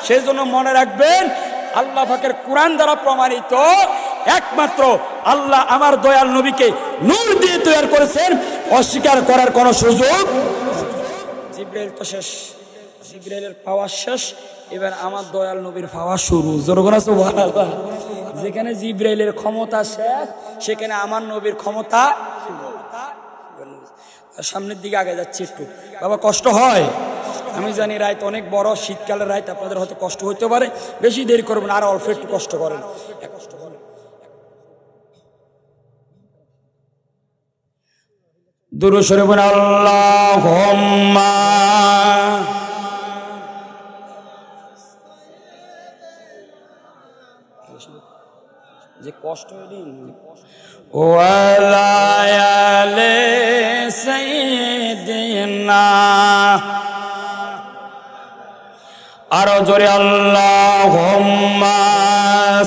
সেই জন্য মনে রাখবেন আল্লাহ পাকের কোরআন দ্বারা প্রমাণিত একমাত্র আল্লাহ আমার দয়াল নবীকে নূর দিয়ে তৈরি করেছেন। অস্বীকার করার কোন সুযোগ। জিবরাইল তো শেষ, জিবরাইলের পাওয়া শেষ, এবার আমার দয়াল নবীর পাওয়া শুরু। সুবহানাল্লাহ। যেখানে জিবরাইলের ক্ষমতা শেষ, সেখানে আমার নবীর ক্ষমতা। সামনের দিকে আগে যাচ্ছে একটু। বাবা কষ্ট হয়, আমি জানি রাত অনেক বড়, শীতকালের রাত, আপনাদের হয়তো কষ্ট হইতে পারে। বেশি দেরি করবেন, আর অল্প একটু কষ্ট করেন। দুরূদ শরীফ আল্লাহুম্মা যে কষ্ট হইলি ওয়ালা আলে সাইয়্যিদিনা, আরো জোরে আল্লাহুম্মা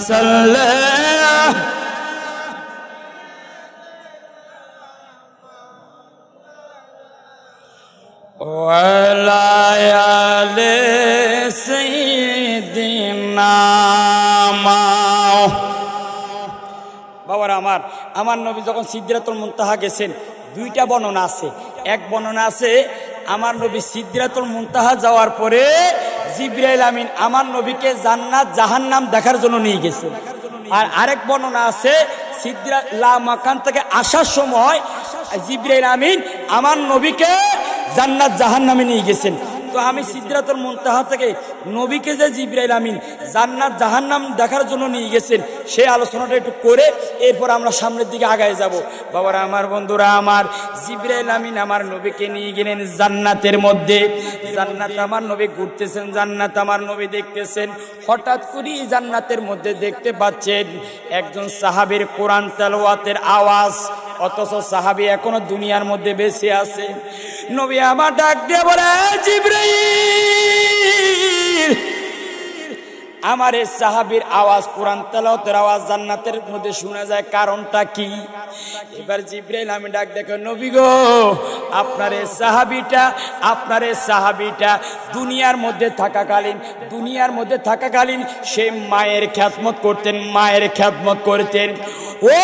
সাল্লি ওয়ালা আলে সাইয়্যিদিনা। বাবারা আমার নবী যখন সিদরাতুল মুনতাহা গেছেন, দুইটা বর্ণনা আছে। এক বর্ণনা আছে আমার নবী সিদরাতুল মুনতাহা যাওয়ার পরে জিবরাইল আমিন আমার নবীকে জান্নাত জাহান্নাম দেখার জন্য নিয়ে গেছেন। আর আরেক বর্ণনা আছে সিদরাতুল মাকান থেকে আসার সময় জিবরাইল আমিন আমার নবীকে জান্নাত জাহান্নামে নিয়ে গেছেন। তো আমি সিদরাতুল মুনতাহা থেকে নবীকে যে জিবরাইল আমিন জান্নাত জাহান্নাম দেখার জন্য নিয়ে গেছেন, সেই আলোচনাটা একটু করে এরপর আমরা সামনের দিকে আগায় যাব। বাবারা আমার, বন্ধুরা আমার, জিবরাইল আমিন আমার নবীকে নিয়ে গেলেন জান্নাতের মধ্যে। জান্নাত আমার নবী ঘুরতেছেন, জান্নাত আমার নবী দেখতেছেন। হঠাৎ করে জান্নাতের মধ্যে দেখতে পাচ্ছেন একজন সাহাবীর কোরআন তেলাওয়াতের আওয়াজ, অথচ সাহাবী এখনো দুনিয়ার মধ্যে বেঁচে আছে। নবী আমার ডাক দিয়ে বলে, জিবরাইল, আমার এই সাহাবীর আওয়াজ, কোরআন তেলাওয়াতের আওয়াজ জান্নাতের মধ্যে শোনা যায়, কারণটা কি? এবার জিবরাইল আমি ডাক দেখো, নবী গো, আপনার এই সাহাবীটা দুনিয়ার মধ্যে থাকাকালীন সে মায়ের খ্যাতমত করতেন। ও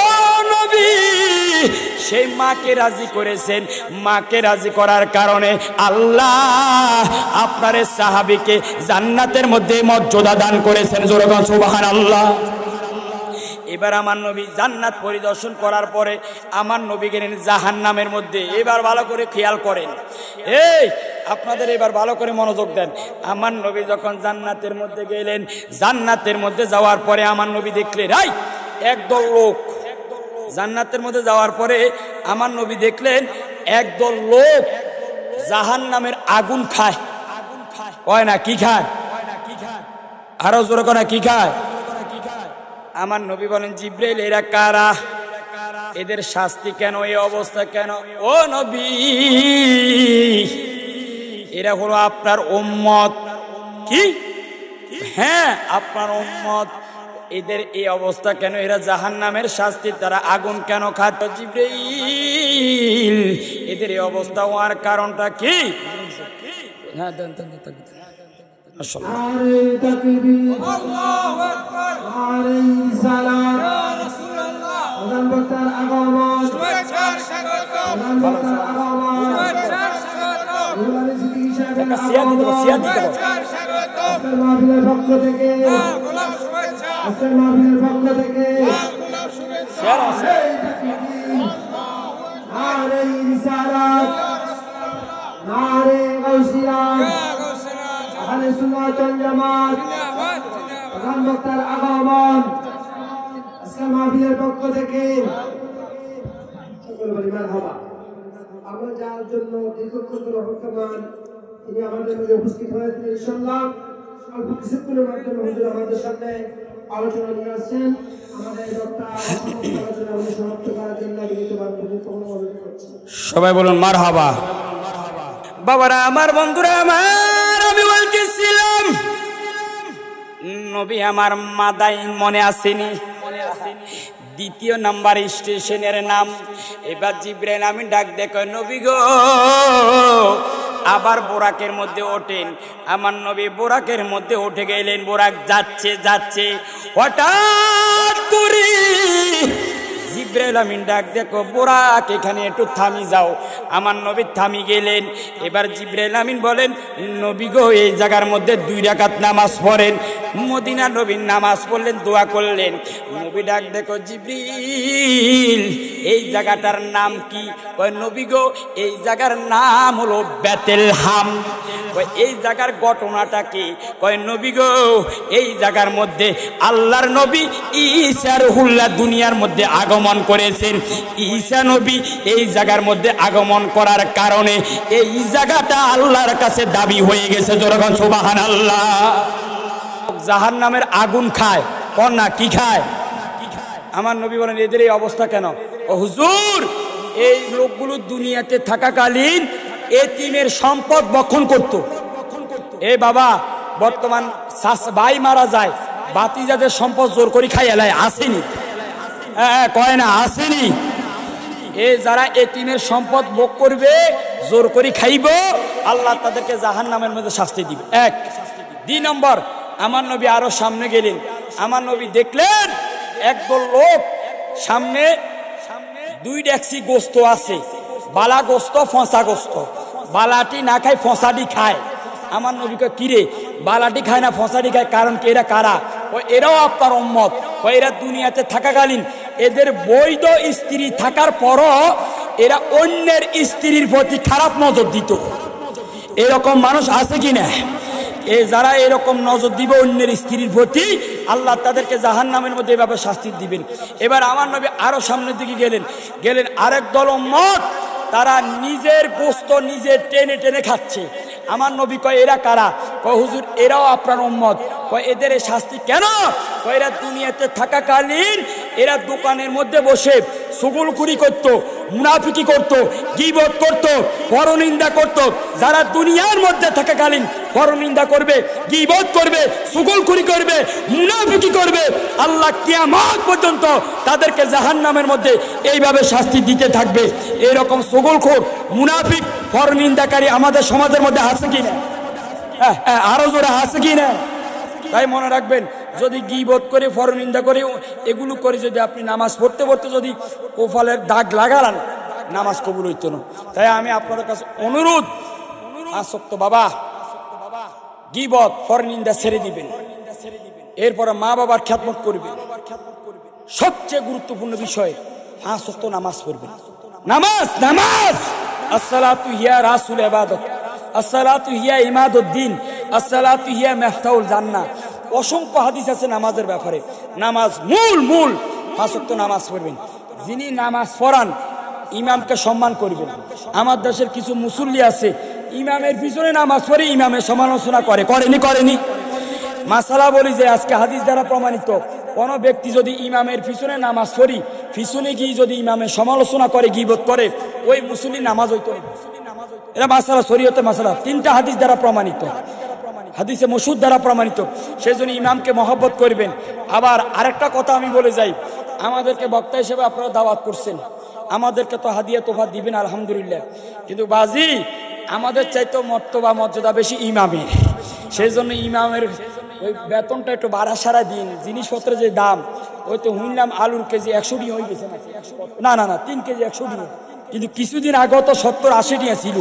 নবী, সেই মাকে রাজি করেছেন। মাকে রাজি করার কারণে আল্লাহ আপনার এই সাহাবীকে জান্নাতের মধ্যে মর্যাদা দান করেছেন। জোরে বলেন সুবহানাল্লাহ। এবার আমার নবী জান্নাত পরিদর্শন করার পরে আমার নবী গেলেন জাহান্নামের মধ্যে। এবার ভালো করে খেয়াল করেন, আপনাদের এবার ভালো করে মনোযোগ দেন। আমার নবী যখন জান্নাতের মধ্যে গেলেন, জান্নাতের মধ্যে যাওয়ার পরে আমার নবী দেখলেন একদল লোক। জান্নাতের মধ্যে যাওয়ার পরে আমার নবী দেখলেন একদল লোক জাহান্নামের আগুন খায়। কয় না কি খায়? আরো জোরে করে কি খায়? আমার নবী বলেন জিব্রাইল এরা কারা, এদের শাস্তি কেন, এই অবস্থা কেন? ও নবী এরা হলো আপনার উম্মত। কি? হ্যাঁ আপনার উম্মত। এদের এই অবস্থা কেন? এরা জাহান্নামের শাস্তি, তারা আগুন কেন খাত? জিব্রাইল এদের এই অবস্থা হওয়ার কারণটা কি? হ্যাঁ দেন দেন দেন। আমরা যার জন্য দীর্ঘক্ষণ ধরে অপেক্ষমান, তিনি আমাদের মধ্যে উপস্থিত হয়েছেন। ইনশাআল্লাহ অল্প কিছুক্ষণের মাধ্যমে হুজুর আমাদের সাথে আলোচনা নিয়ে আসছেন। আমাদের ডক্টর আলোচনা সমাপ্ত করার জন্য অনুরোধ করছি। সবাই বলুন মারহাবা। বাবারা আমার, বন্ধুরা আমার, আমি বলতেছিলাম নবী আমার মাদাইন মনে আসেনি? দ্বিতীয় নাম্বার স্টেশনের নাম। এবার জিব্রাইল আমি ডাক দেখো নবী গো, আবার বোরাকের মধ্যে ওঠেন। আমার নবী বোরাকের মধ্যে উঠে গেলেন। বোরাক যাচ্ছে যাচ্ছে, হঠাৎ করে জিব্রাইল আমিন ডাক দেখো বোরাক এখানে একটু থামি যাও। আমার নবী থামি গেলেন। এবার জিব্রাইল আমিন বলেন নবী গো এই জায়গার মধ্যে 2 রাকাত নামাজ পড়েন। মদিনা নবীর নামাজ পড়লেন, দোয়া করলেন। নবী ডাক দেখো জিব্রাইল এই জায়গাটার নাম কি? কয় নবী গো এই জায়গার নাম হলো বেতেলহাম। কয় এই জায়গার ঘটনাটা কি? কয় নবী গো এই জায়গার মধ্যে আল্লাহর নবী ঈসা রুহুল্লাহ দুনিয়ার মধ্যে আগমন করেছেন। ঈসা নবী এই জায়গার মধ্যে আগমন করার কারণে এই জায়গাটা আল্লাহর কাছে দাবি হয়ে গেছে। যখন সুবহানাল্লাহ। জাহান্নামের আগুন খায়, কন্যা কি খায়? আমার নবী বলেন এদের এই অবস্থা কেন? ও হুজুর এই লোকগুলো দুনিয়াতে থাকাকালীন এতিমের সম্পদ ভক্ষণ করত। এ বাবা বর্তমান ভাই মারা যায়, বাতিজাদের সম্পদ জোর করে খাই এলায় আসেনি? হ্যাঁ কয় না আসেনি? এ যারা এতিমের সম্পদ ভোগ করবে, জোর করে খাইব, আল্লাহ তাদেরকে জাহান্নামের মধ্যে শাস্তি দিবে। 1 2 নম্বর, আমার নবী আরো সামনে গেলেন। আমার নবী দেখলেন একদল লোক সামনে 2 ডেকসি গোস্ত আছে, বালা গোস্ত ফসা গোস্ত। বালাটি না খায় ফসাটি খায়। আমার নবী কয় কিরে বালাটি খায় না ফসাটি খায়, কারণ কি? এরা কারা? ও এরাও আপনার উম্মত। ও এরা দুনিয়াতে থাকাকালীন এদের বৈধ স্ত্রী থাকার পরও এরা অন্যের স্ত্রীর প্রতি খারাপ নজর দিত। এরকম মানুষ আছে কি না? এ যারা এরকম নজর দিবে অন্যের স্ত্রীর প্রতি, আল্লাহ তাদেরকে জাহান্নামের মধ্যে এভাবে শাস্তি দিবেন। এবার আমার নবী আরো সামনের দিকে গেলেন আরেক দল উম্মত, তারা নিজের গোস্ত নিজে টেনে টেনে খাচ্ছে। আমার নবী কয় এরা কারা? কয় হুজুর এরাও আপনার উম্মত। কয় এদের এই শাস্তি কেন? কয় এরা দুনিয়াতে থাকাকালীন এরা দোকানের মধ্যে বসে চুগলখুরি করত, মুনাফিকি করত, গীবত করত, পরনিন্দা করত। যারা দুনিয়ার মধ্যে থাকাকালীন পরনিন্দা করবে, গীবত করবে, চুগলখুরি করবে, মুনাফিকি করবে, আল্লাহ কিয়ামত পর্যন্ত তাদেরকে জাহান্নামের মধ্যে এইভাবে শাস্তি দিতে থাকবে। এরকম চুগলখোর, মুনাফিক, পরনিন্দাকারী আমাদের সমাজের মধ্যে আছে কি না? আরো জোরে আছে কি না? তাই মনে রাখবেন, যদি গীবত করে, পরনিন্দা করে, এগুলো করে যদি আপনি নামাজ পড়তে পড়তে যদি কপালের দাগ লাগান, নামাজ কবুল হইতো না। তাই আমি আপনাদের কাছে অনুরোধ, আসক্ত বাবা গীবত পরনিন্দা ছেড়ে দিবেন, এরপরে মা বাবার খেদমত করবেন। সবচেয়ে গুরুত্বপূর্ণ বিষয় আসক্ত নামাজ পড়বেন। নামাজ নামাজ আসসালাতু হিয়া রাসুল ইবাদত, আসসালাতু হিয়া ইমাদুদ্দিন, আসসালাতু হিয়া মিফতাহুল জান্নাহ। অসংখ্য হাদিস আছে নামাজের ব্যাপারে। নামাজ মূল 5 ওয়াক্ত নামাজ পড়বেন। যিনি নামাজ পড়ান ইমামকে সম্মান করবেন। আমার দেশের কিছু মুসল্লি আছে ইমামের পিছনে নামাজ পড়ে ইমামের সমালোচনা করেনি? মাসালা বলি যে আজকে হাদিস দ্বারা প্রমাণিত কোন ব্যক্তি যদি ইমামের পিছনে নামাজ পড়ি পিছনে গিয়ে যদি ইমামের সমালোচনা করে গীবত করে ওই মুসল্লি নামাজ হইতো না। এটা মাসালা শরীয়তে মাসালা 3টা হাদিস দ্বারা প্রমাণিত, হাদিসে মশহুর দ্বারা প্রমাণিত। সেই জন্য ইমামকে মহব্বত করবেন। আবার আরেকটা কথা আমি বলে যাই, আমাদেরকে বক্তা হিসেবে আপনারা দাওয়াত করছেন, আমাদেরকে তো হাদিয়া তোফা দিবেন আলহামদুলিল্লাহ, কিন্তু বাজি আমাদের চাইতো মর্তবা মর্যাদা বেশি ইমামের। সেই জন্য ইমামের ওই বেতনটা একটু বাড়া সারা দিন। জিনিসপত্রের যে দাম ওই তো শুনলাম আলুর কেজি 100 টাকা হয়ে গেছে, না 3 কেজি 100 টাকা, কিন্তু কিছুদিন আগে তো 70-80 টাকা ছিল।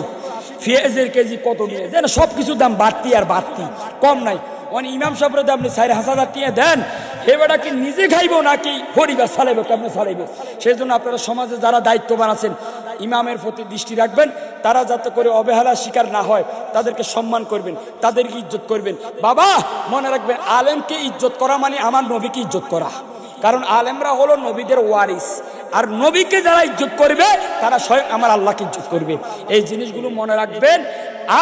পেঁয়াজের কেজি কত নিয়ে যেন সব কিছুর দাম বাড়তি আর বাড়তি, কম নাই। মানে ইমাম সাহেবরা আপনি 4,000 টাকা দেন, এবারটা কি নিজে খাইব নাকি পরিবার চালাইব, কেমন চালাইব? সেই জন্য আপনারা সমাজে যারা দায়িত্ববান আছেন ইমামের প্রতি দৃষ্টি রাখবেন, তারা যাতে করে অবহেলার শিকার না হয়, তাদেরকে সম্মান করবেন, তাদেরকে ইজ্জত করবেন। বাবা মনে রাখবেন, আলেমকে ইজ্জত করা মানে আমার নবীকে ইজ্জত করা, কারণ আলেমরা হলো নবীদের ওয়ারিস, আর নবীকে যারা ইজ্জত করবে তারা স্বয়ং আমার আল্লাহকে ইজ্জত করবে। এই জিনিসগুলো মনে রাখবেন।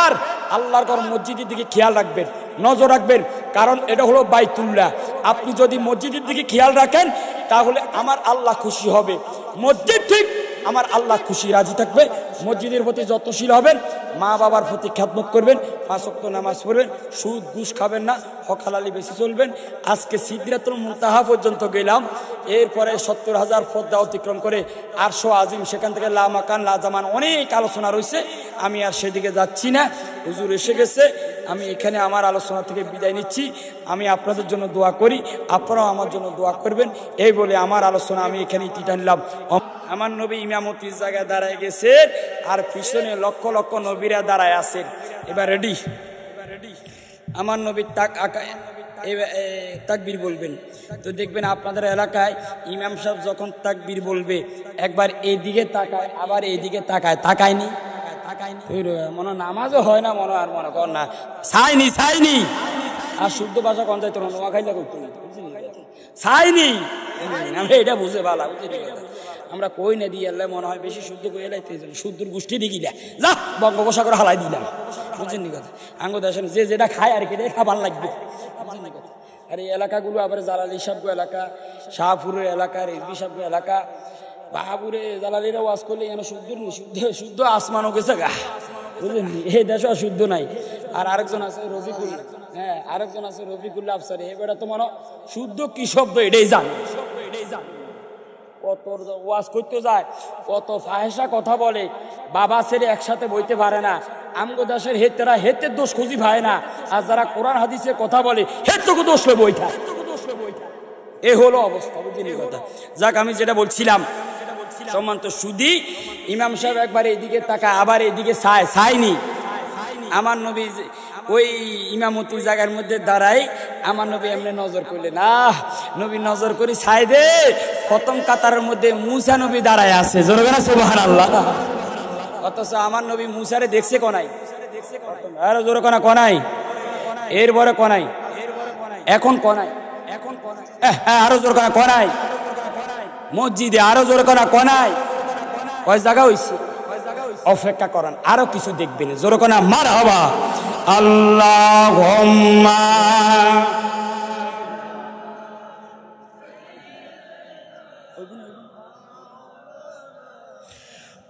আর আল্লাহর ঘর মসজিদের দিকে খেয়াল রাখবেন, নজর রাখবেন, কারণ এটা হলো বাইতুল্লাহ। আপনি যদি মসজিদের দিকে খেয়াল রাখেন তাহলে আমার আল্লাহ খুশি হবে। মসজিদ ঠিক আমার আল্লাহ খুশি রাজি থাকবে। মসজিদের প্রতি যত্নশীল হবেন, মা বাবার প্রতি খেদমত করবেন, 5 ওয়াক্ত নামাজ পড়বেন, সুদ ঘুষ খাবেন না, হক হালালি বেশি চলবেন। আজকে সিদরাতুল মুনতাহা পর্যন্ত গেলাম, এরপরে 70,000 পর্দা অতিক্রম করে আরশো আজিম, সেখান থেকে লা মাকান লা জামান অনেক আলোচনা রয়েছে। আমি আর সেদিকে যাচ্ছি না, হুজুর এসে গেছে। আমি এখানে আমার আলোচনা থেকে বিদায় নিচ্ছি। আমি আপনাদের জন্য দোয়া করি, আপনারাও আমার জন্য দোয়া করবেন। এই বলে আমার আলোচনা আমি এখানে ইতি টানলাম। আমার নবী ইমামতির জায়গায় দাঁড়ায় গেছে, আর পিছনে লক্ষ লক্ষ নবীরা দাঁড়ায় আছেন। এবার রেডি, আমার নবী তাকবীর বলবেন। তো দেখবেন আপনাদের এলাকায় ইমাম সাহেব যখন তাকবীর বলবে একবার এইদিকে তাকায়, আবার এইদিকে তাকায়, তাকায়নি মনে নামাজও হয় না, মনে আর মনে কর না ছাইনি আর শুদ্ধ ভাষা কোন যাইতো না, নোয়া খাইলে করতো না, ছাইনি। আমরা এটা বুঝে ভালো বুঝে, আমরা কই না দিয়ে এলে মনে হয় বেশি শুদ্ধ করে এলাইতে শুদ্ধর গোষ্ঠী দিকে যা বঙ্গোপসাগর হালাই দিলাম, বুঝছেন কথা? আঙ্গ দেশেন যে যেটা খায় আর কি খাবার লাগবে। আর এই এলাকাগুলো আবার জালালি সাহেব এলাকা, শাহপুরের এলাকা, রেজবি সাহেব এলাকা, বাহাপুরে জালালিরা ওয়াজ করলে যেন শুদ্ধ আসমানও গেছে গা, বুঝলেন? এই দেশে শুদ্ধ নাই। আর আরেকজন আছে রফিকুল, হ্যাঁ আরেকজন আছে রফিকুল্লাহ আফসারি, এবারে তো মনে শুদ্ধ কি শব্দ এটাই জানে। কত ওয়াজ করতে যায়, কত ফাহেসা কথা বলে, বাবা ছেলে একসাথে বইতে পারে না। আমগো দেশের হেতেরা হেতের দোষ খুঁজি পায় না, আর যারা কোরআন হাদিসের কথা বলে হেতটুকু দোষ লই বইটা। এ হলো অবস্থা, বুঝলি কথা? যাক, আমি যেটা বলছিলাম, সম্মানিত সুধী, ইমাম সাহেব একবার এইদিকে তাকায়, আবার এইদিকে ছাইনি। আমার নবী ওই ইমামতি জায়গার মধ্যে দাঁড়াই, আমার নবী এমনি নজর করলেন, নবী নজর করি ছাই দে, প্রথম কাতারের মধ্যে মুসা নবী দাঁড়ায় আছে, জোরে বলেন সুবহানাল্লাহ। অথচ আমার নবী মুসারে দেখছে কোনাই, আরো জোরে কোনা কোনাই, এরপরে কোনাই, এখন কোনাই, আরো জোরে কোনা কোনাই, মসজিদে আরো জোরে কোনা কোনাই, কয় জায়গা হইছে? অপেক্ষা করেন, আরো কিছু দেখবেন, জোরে কোনা মারহাবা। আল্লাহুম্মা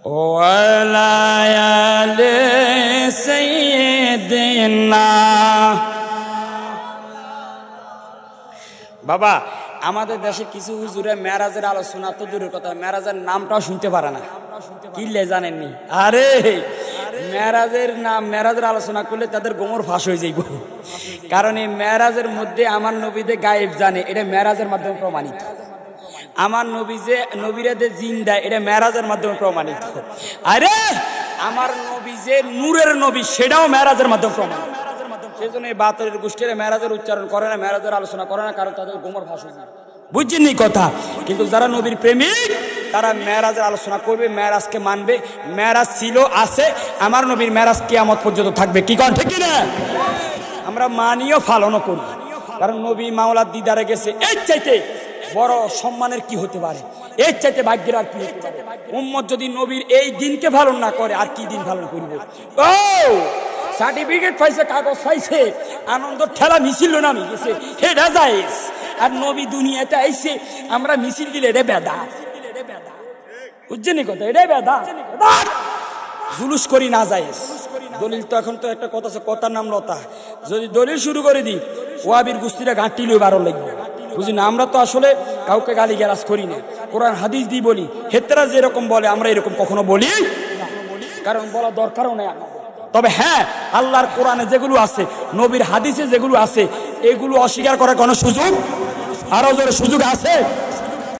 ওয়ালা আলি সাইয়্যিদিনা। বাবা, আমাদের দেশে কিছু হুজুরে মেরাজের আলোচনা তো দূরের কথা, মেরাজের নামটাও শুনতে পারে না। কিল্লে জানেননি? আরে মেরাজের নাম, মেরাজের আলোচনা করলে তাদের গোমর ফাঁস হয়ে যাইব। কারণ এই মেরাজের মধ্যে আমার নবীদের গায়েব জানে, এটা মেরাজের মাধ্যমে প্রমাণিত। আমার নবী যে নবীরা যে জিন দেয়, এটা মেরাজের মাধ্যমে প্রমাণিত। আরে আমার নবী যে নূরের নবী, সেটাও মেরাজের মাধ্যমে প্রমাণিত। সেই জন্য এই বাতরের গোষ্ঠীরা মেরাজের উচ্চারণ করে না, মেরাজের আলোচনা করে না, কারণ তাদের গোমর ফাঁস হয়ে যায়। বুঝছেন নি কথা? কিন্তু যারা নবীর প্রেমিক তারা মেরাজের আলোচনা করবে, মেরাজকে মানবে। মেরাজ ছিল, আছে, আমার নবীর মেরাজ কিয়ামত পর্যন্ত থাকবে। কি কোন ঠিক না? আমরা মানিও পালনও করি, কারণ নবী মাওলার দিদারে গেছে। এর চাইতে বড় সম্মানের কি হতে পারে? এর চাইতে ভাগ্যের আর কি হতে পারে? উম্মত যদি নবীর এই দিনকে পালন না করে আর কি দিন পালন করবে? ও সার্টিফিকেট পাইছে, কাগজ পাইছে, আনন্দ ঠেলা মিছিল নামি গেছে, এটা জায়েজ। আর নবী দুনিয়াতে আইছে, আমরা মিছিল দিলে এটা বেদাত, বুঝছেন কথা? এটাই বেদাত, জুলুস করি না জায়েজ। দলিল তো এখন তো একটা কথা আছে, কথার নাম লতা, যদি দলিল শুরু করে দিই ওয়াবির গুস্তিটা গাঁটি লই বারো লাগবে, বুঝি না? আমরা তো আসলে কাউকে গালি গ্যালাজ করি না, কোরআন হাদিস দিয়ে বলি। হেতরা যেরকম বলে আমরা এরকম কখনো বলি না, কারণ বলা দরকারও নেই আমাদের। তবে হ্যাঁ, আল্লাহর কোরআনে যেগুলো আছে, নবীর হাদিসে যেগুলো আছে, এগুলো অস্বীকার করার কোনো সুযোগ, আরো জোরে সুযোগ আছে।